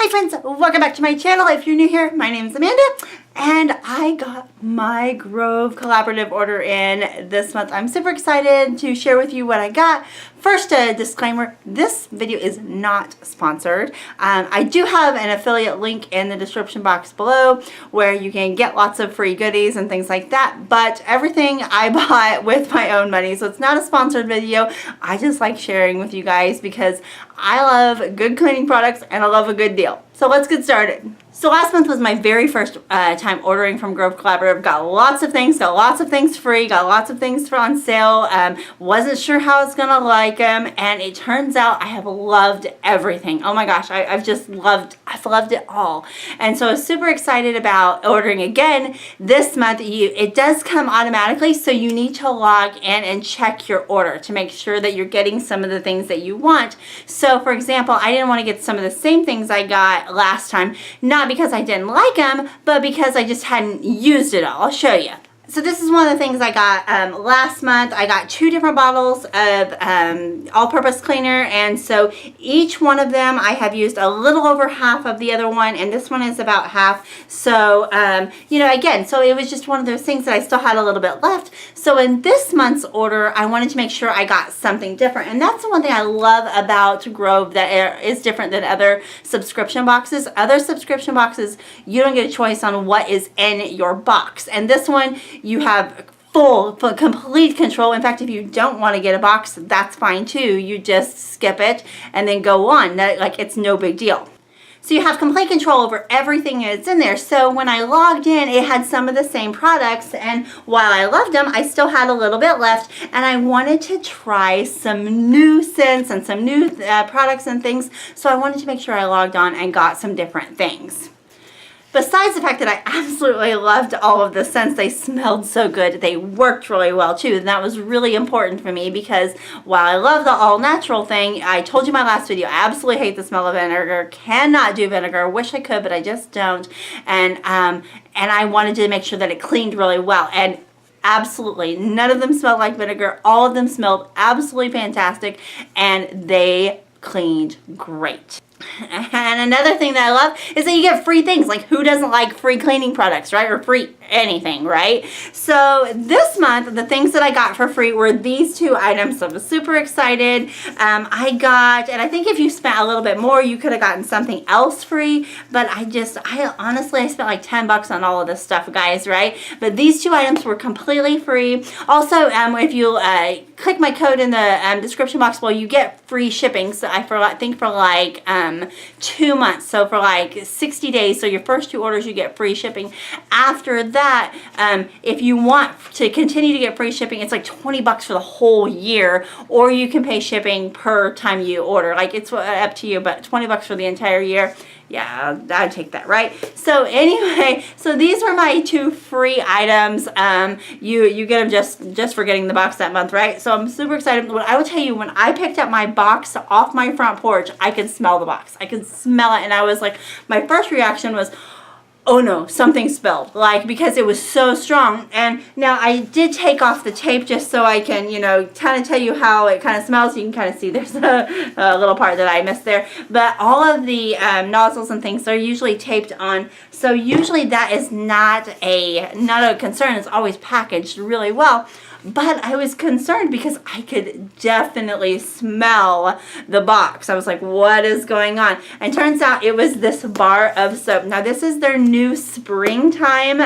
Hi friends, welcome back to my channel. If you're new here, my name is Amanda and I got my Grove collaborative order in this month. I'm super excited to share with you what I got. First, a disclaimer, this video is not sponsored. I do have an affiliate link in the description box below where you can get lots of free goodies and things like that, but everything I bought with my own money, so it's not a sponsored video. I just like sharing with you guys because I love good cleaning products and I love a good deal. So let's get started. So last month was my very first time ordering from Grove Collaborative. Got lots of things free, got lots of things for on sale. Wasn't sure how I was gonna like them, and it turns out I have loved everything. Oh my gosh, I've loved it all. And so I was super excited about ordering again this month. It does come automatically, so you need to log in and check your order to make sure that you're getting some of the things that you want. So for example, I didn't want to get some of the same things I got last time, not because I didn't like them, but because I just hadn't used it all. I'll show you. So this is one of the things I got last month. I got 2 different bottles of all-purpose cleaner, and so each one of them I have used a little over half of the other one, and this one is about half. So you know, again, so it was just one of those things that I still had a little bit left. So in this month's order, I wanted to make sure I got something different, and that's the one thing I love about Grove that is different than other subscription boxes. Other subscription boxes, you don't get a choice on what is in your box, and this one you have full complete control. In fact, if you don't want to get a box, that's fine too. You just skip it and then go on. Like, it's no big deal. So you have complete control over everything that's in there. So when I logged in, it had some of the same products, and while I loved them, I still had a little bit left, and I wanted to try some new scents and some new products and things. So I wanted to make sure I logged on and got some different things. Besides the fact that I absolutely loved all of the scents, they smelled so good. They worked really well too, and that was really important for me because while I love the all-natural thing, I told you in my last video, I absolutely hate the smell of vinegar. Cannot do vinegar. Wish I could, but I just don't. And I wanted to make sure that it cleaned really well. And absolutely, none of them smelled like vinegar. All of them smelled absolutely fantastic, and they cleaned great. And another thing that I love is that you get free things. Like, who doesn't like free cleaning products, right? Or free anything, right? So this month, the things that I got for free were these 2 items. So I was super excited. I got, and I think if you spent a little bit more, you could have gotten something else free. But I honestly spent like 10 bucks on all of this stuff, guys, right? But these 2 items were completely free. Also, if you click my code in the description box below, you get free shipping. So I think for like 2 months, so for like 60 days. So your first 2 orders you get free shipping. After that, if you want to continue to get free shipping, it's like 20 bucks for the whole year, or you can pay shipping per time you order. Like, it's up to you, but 20 bucks for the entire year. Yeah, I'd take that, right? So anyway, so these were my 2 free items. You get them just for getting the box that month, right? So I'm super excited. I will tell you, when I picked up my box off my front porch, I could smell the box. I could smell it, and I was like, my first reaction was, oh no, something spilled, like, because it was so strong. And now I did take off the tape just so I can, you know, kind of tell you how it kind of smells. You can kind of see there's a little part that I missed there. But all of the nozzles and things are usually taped on. So usually that is not a concern. It's always packaged really well. But I was concerned because I could definitely smell the box. I was like, what is going on? And turns out it was this bar of soap. Now, this is their new springtime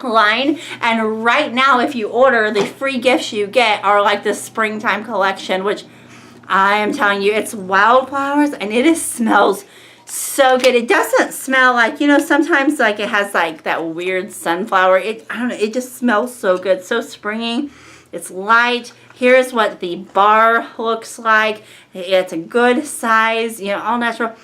line, and right now if you order, the free gifts you get are like the springtime collection, which I am telling you, it's wildflowers, and it smells so good. It doesn't smell like, you know, sometimes like it has like that weird sunflower. I don't know, it just smells so good, so springy. It's light. Here's what the bar looks like. It's a good size, you know, all natural.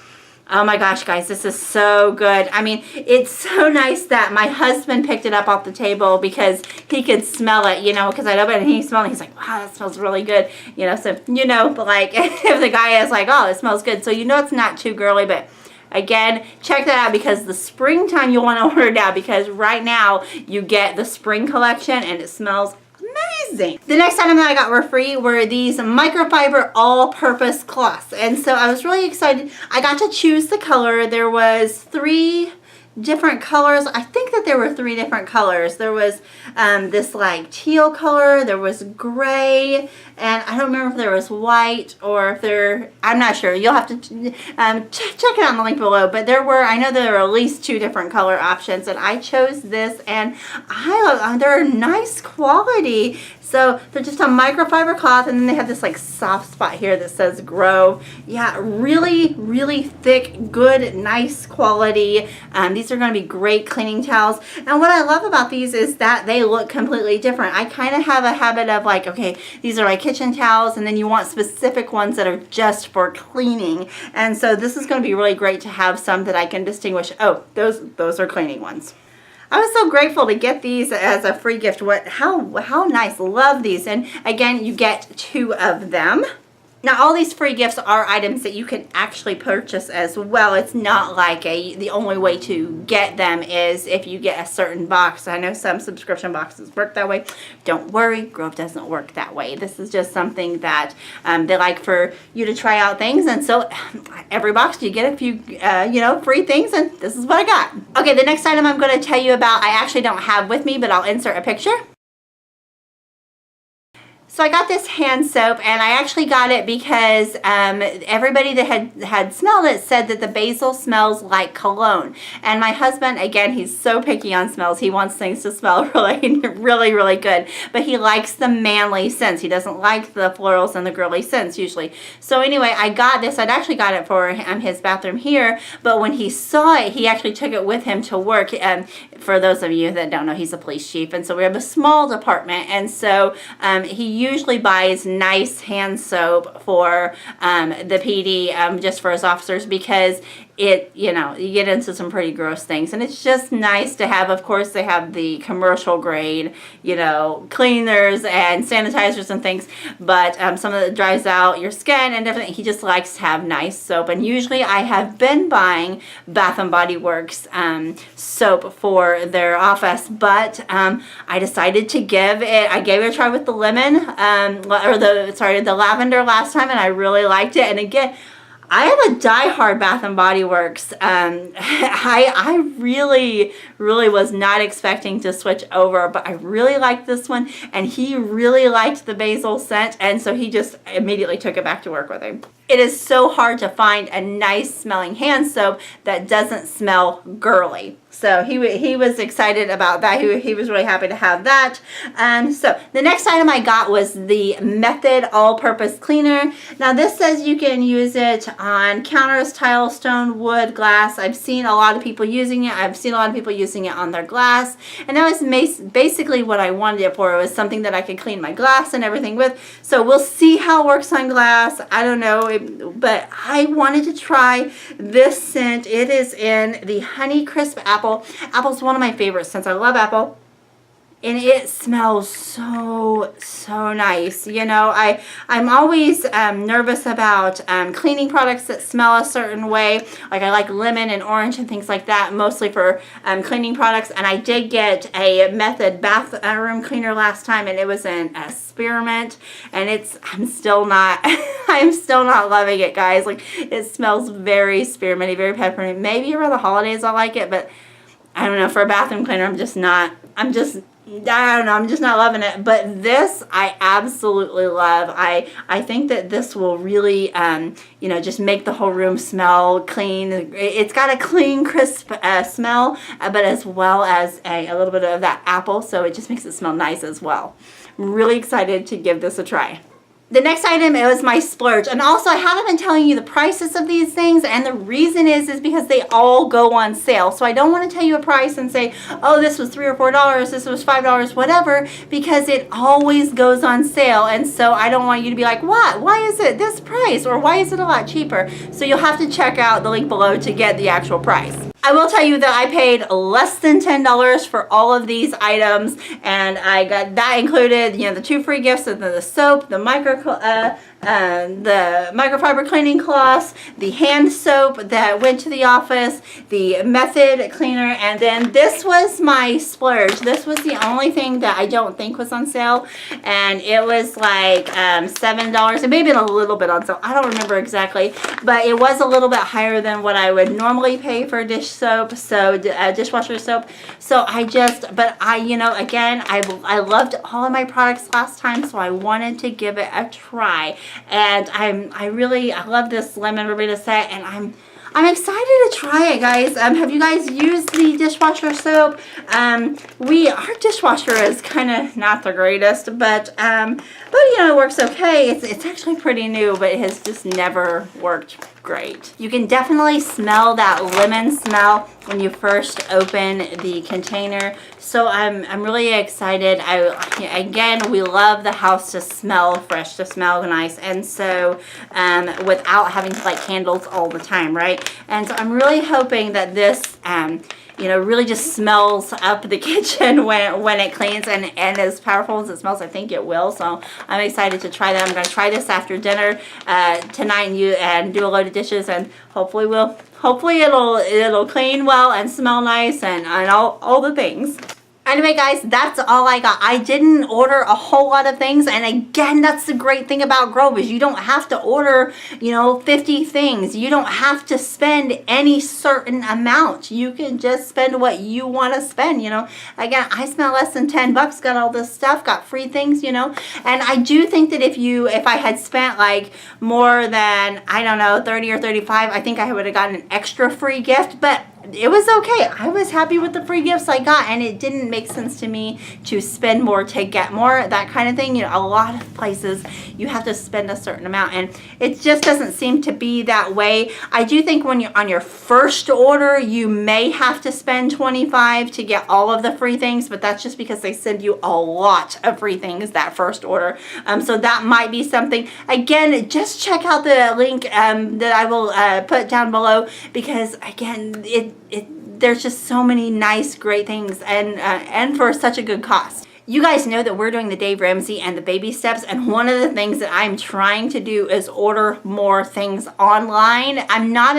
Oh my gosh, guys, this is so good. I mean, it's so nice that my husband picked it up off the table because he could smell it, you know, because I opened it and he smelled it. He's like, wow, that smells really good. You know, so, you know, but like, if the guy is like, oh, it smells good. So, you know, it's not too girly, but again, check that out because the springtime you'll want to order now, because right now you get the spring collection and it smells amazing. The next item that I got were free were these microfiber all-purpose cloths. And so I was really excited. I got to choose the color. There was 3 different colors. I think that there were 3 different colors. There was this like teal color, there was gray, and I don't remember if there was white or if there, I'm not sure. You'll have to check it on the link below, but I know there were at least 2 different color options, and I chose this, and they're nice quality. So they're just a microfiber cloth, and then they have this like soft spot here that says Grove. Yeah, really, really thick, good, nice quality. These are going to be great cleaning towels. And what I love about these is that they look completely different. I kind of have a habit of like, okay, these are my kitchen towels, and then you want specific ones that are just for cleaning. And so this is going to be really great to have some that I can distinguish. Oh, those are cleaning ones. I was so grateful to get these as a free gift. How nice. Love these. And again, you get 2 of them. Now, all these free gifts are items that you can actually purchase as well. It's not like the only way to get them is if you get a certain box. I know some subscription boxes work that way. Don't worry, Grove doesn't work that way. This is just something that they like for you to try out things. And so every box you get a few, free things, and this is what I got. Okay, the next item I'm going to tell you about, I actually don't have with me, but I'll insert a picture. So I got this hand soap, and I actually got it because everybody that had smelled it said that the basil smells like cologne. And my husband, again, he's so picky on smells. He wants things to smell really, really good. But he likes the manly scents. He doesn't like the florals and the girly scents usually. So anyway, I got this. I'd actually got it for his bathroom here. But when he saw it, he actually took it with him to work. For those of you that don't know, he's a police chief. And so we have a small department. And so he usually buys nice hand soap for the PD just for his officers because you get into some pretty gross things, and it's just nice to have. Of course, they have the commercial grade, cleaners and sanitizers and things, but some of it dries out your skin and everything. He just likes to have nice soap, and usually I have been buying Bath and Body Works soap for their office, but I decided to give it a try with the lemon, the lavender last time, and I really liked it. And again, I am a diehard Bath and Body Works. I really was not expecting to switch over, but I really liked this one, and he really liked the basil scent, and so he just immediately took it back to work with him. It is so hard to find a nice smelling hand soap that doesn't smell girly. So he was excited about that. He was really happy to have that. So the next item I got was the Method All-Purpose Cleaner. Now this says you can use it on counters, tile, stone, wood, glass. I've seen a lot of people using it. I've seen a lot of people using it on their glass. And that was basically what I wanted it for. It was something that I could clean my glass and everything with. So we'll see how it works on glass. I don't know. But I wanted to try this scent. It is in the Honey Crisp Apple. Apple's one of my favorite scents. I love apple. And it smells so nice. I'm always nervous about cleaning products that smell a certain way. Like I like lemon and orange and things like that, mostly for cleaning products. And I did get a Method bathroom cleaner last time, and it was an Spearmint, and I'm still not loving it, guys. Like, it smells very spearminty, very peppery. Maybe around the holidays I'll like it, but I don't know, for a bathroom cleaner I'm just not loving it. But this I absolutely love. I think that this will really just make the whole room smell clean. It's got a clean, crisp smell, but as well as a little bit of that apple, so it just makes it smell nice as well. I'm really excited to give this a try. The next item is my Splurge, and also I haven't been telling you the prices of these things, and the reason is because they all go on sale. So I don't want to tell you a price and say, oh, this was $3 or $4, this was $5, whatever, because it always goes on sale. And so I don't want you to be like, what? Why is it this price? Or why is it a lot cheaper? So you'll have to check out the link below to get the actual price. I will tell you that I paid less than $10 for all of these items, and I got that included, the 2 free gifts, and the soap, the the microfiber cleaning cloths, the hand soap that went to the office, the Method cleaner, and then this was my splurge. This was the only thing that I don't think was on sale, and it was like $7. It may have been a little bit on sale. I don't remember exactly, but it was a little bit higher than what I would normally pay for dish soap, so dishwasher soap. So you know, again, I loved all of my products last time, so I wanted to give it a try. And I love this lemon verbena set, and I'm excited to try it, guys. Have you guys used the dishwasher soap? Our dishwasher is kind of not the greatest, but you know, it works okay. It's actually pretty new, but it has just never worked great. You can definitely smell that lemon smell when you first open the container. So I'm really excited. Again, we love the house to smell fresh, to smell nice, and so without having to light candles all the time, right? And so I'm really hoping that this you know, really just smells up the kitchen when it cleans, and as powerful as it smells, I think it will. So I'm excited to try that. I'm going to try this after dinner tonight and do a load of dishes, and hopefully it'll clean well and smell nice and all the things. Anyway, guys, that's all I got. I didn't order a whole lot of things, and again, that's the great thing about Grove is you don't have to order, you know, 50 things. You don't have to spend any certain amount. You can just spend what you want to spend, you know. Again, I spent less than $10, got all this stuff, got free things, you know. And I do think that if I had spent like more than, I don't know, 30 or 35, I think I would have gotten an extra free gift, but it was okay. I was happy with the free gifts I got, and it didn't make sense to me to spend more to get more, that kind of thing. You know, a lot of places you have to spend a certain amount, and it just doesn't seem to be that way. I do think when you're on your first order, you may have to spend $25 to get all of the free things, but that's just because they send you a lot of free things that first order. So that might be something. Again, just check out the link that I will put down below, because again, there's just so many nice, great things, and for such a good cost. You guys know that we're doing the Dave Ramsey and the baby steps, and one of the things that I'm trying to do is order more things online. I'm not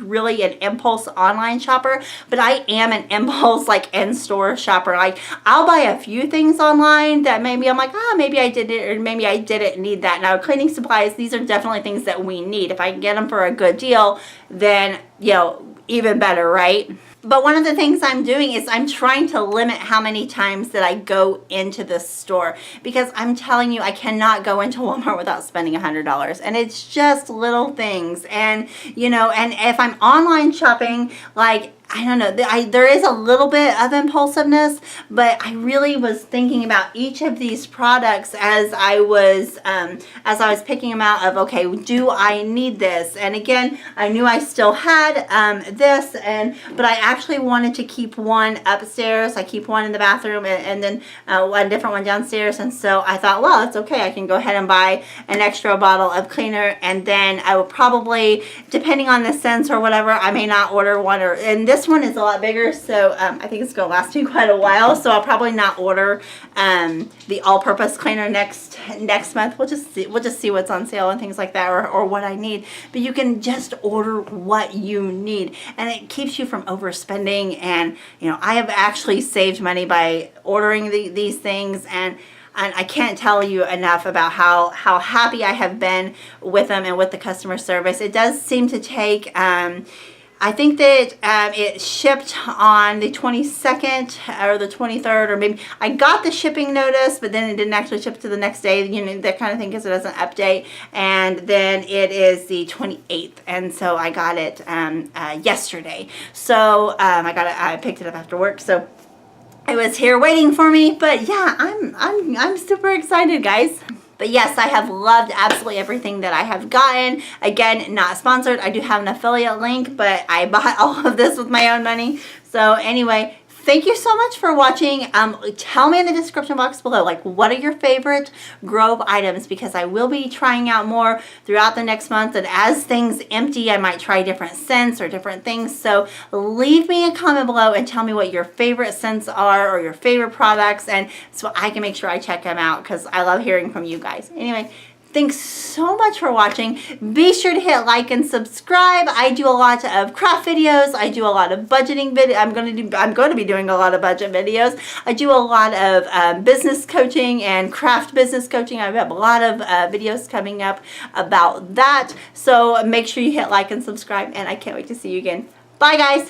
really an impulse online shopper, but I am an impulse like in-store shopper. Like, I'll buy a few things online that maybe I'm like, maybe I did it, or maybe I didn't need that. Now, cleaning supplies, these are definitely things that we need. If I can get them for a good deal, then, you know, even better, right? But one of the things I'm doing is I'm trying to limit how many times that I go into the store, because I'm telling you, I cannot go into Walmart without spending $100, and it's just little things. And you know, and if I'm online shopping, like, I don't know, there is a little bit of impulsiveness, but I really was thinking about each of these products as I was picking them out of, okay, do I need this? And again, I knew I still had this, but I actually wanted to keep one upstairs. I keep one in the bathroom, and then one different one downstairs. And so I thought, well, it's okay. I can go ahead and buy an extra bottle of cleaner, and then I will probably, depending on the scents or whatever, I may not order one. And this one is a lot bigger, so I think it's going to last me quite a while. So I'll probably not order the all-purpose cleaner next month. We'll just see what's on sale and things like that, or what I need. But you can just order what you need, and it keeps you from overspending. And you know, I have actually saved money by ordering these things, and I can't tell you enough about how happy I have been with them and with the customer service. It does seem to take I think that it shipped on the 22nd or the 23rd, or maybe I got the shipping notice, but then it didn't actually ship to the next day, you know, that kind of thing, because it doesn't update. And then it is the 28th, and so I got it yesterday. So I picked it up after work, so it was here waiting for me. But yeah, I'm super excited, guys. But yes, I have loved absolutely everything that I have gotten. Again, not sponsored. I do have an affiliate link, but I bought all of this with my own money. So anyway, thank you so much for watching. Tell me in the description box below, like, what are your favorite Grove items, because I will be trying out more throughout the next month, and as things empty, I might try different scents or different things. So leave me a comment below and tell me what your favorite scents are, or your favorite products, and so I can make sure I check them out, because I love hearing from you guys. Anyway, Thanks so much for watching. Be sure to hit like and subscribe. I do a lot of craft videos. I do a lot of budgeting videos. I'm going to be doing a lot of budget videos. I do a lot of business coaching and craft business coaching. I have a lot of videos coming up about that. So make sure you hit like and subscribe, and I can't wait to see you again. Bye, guys.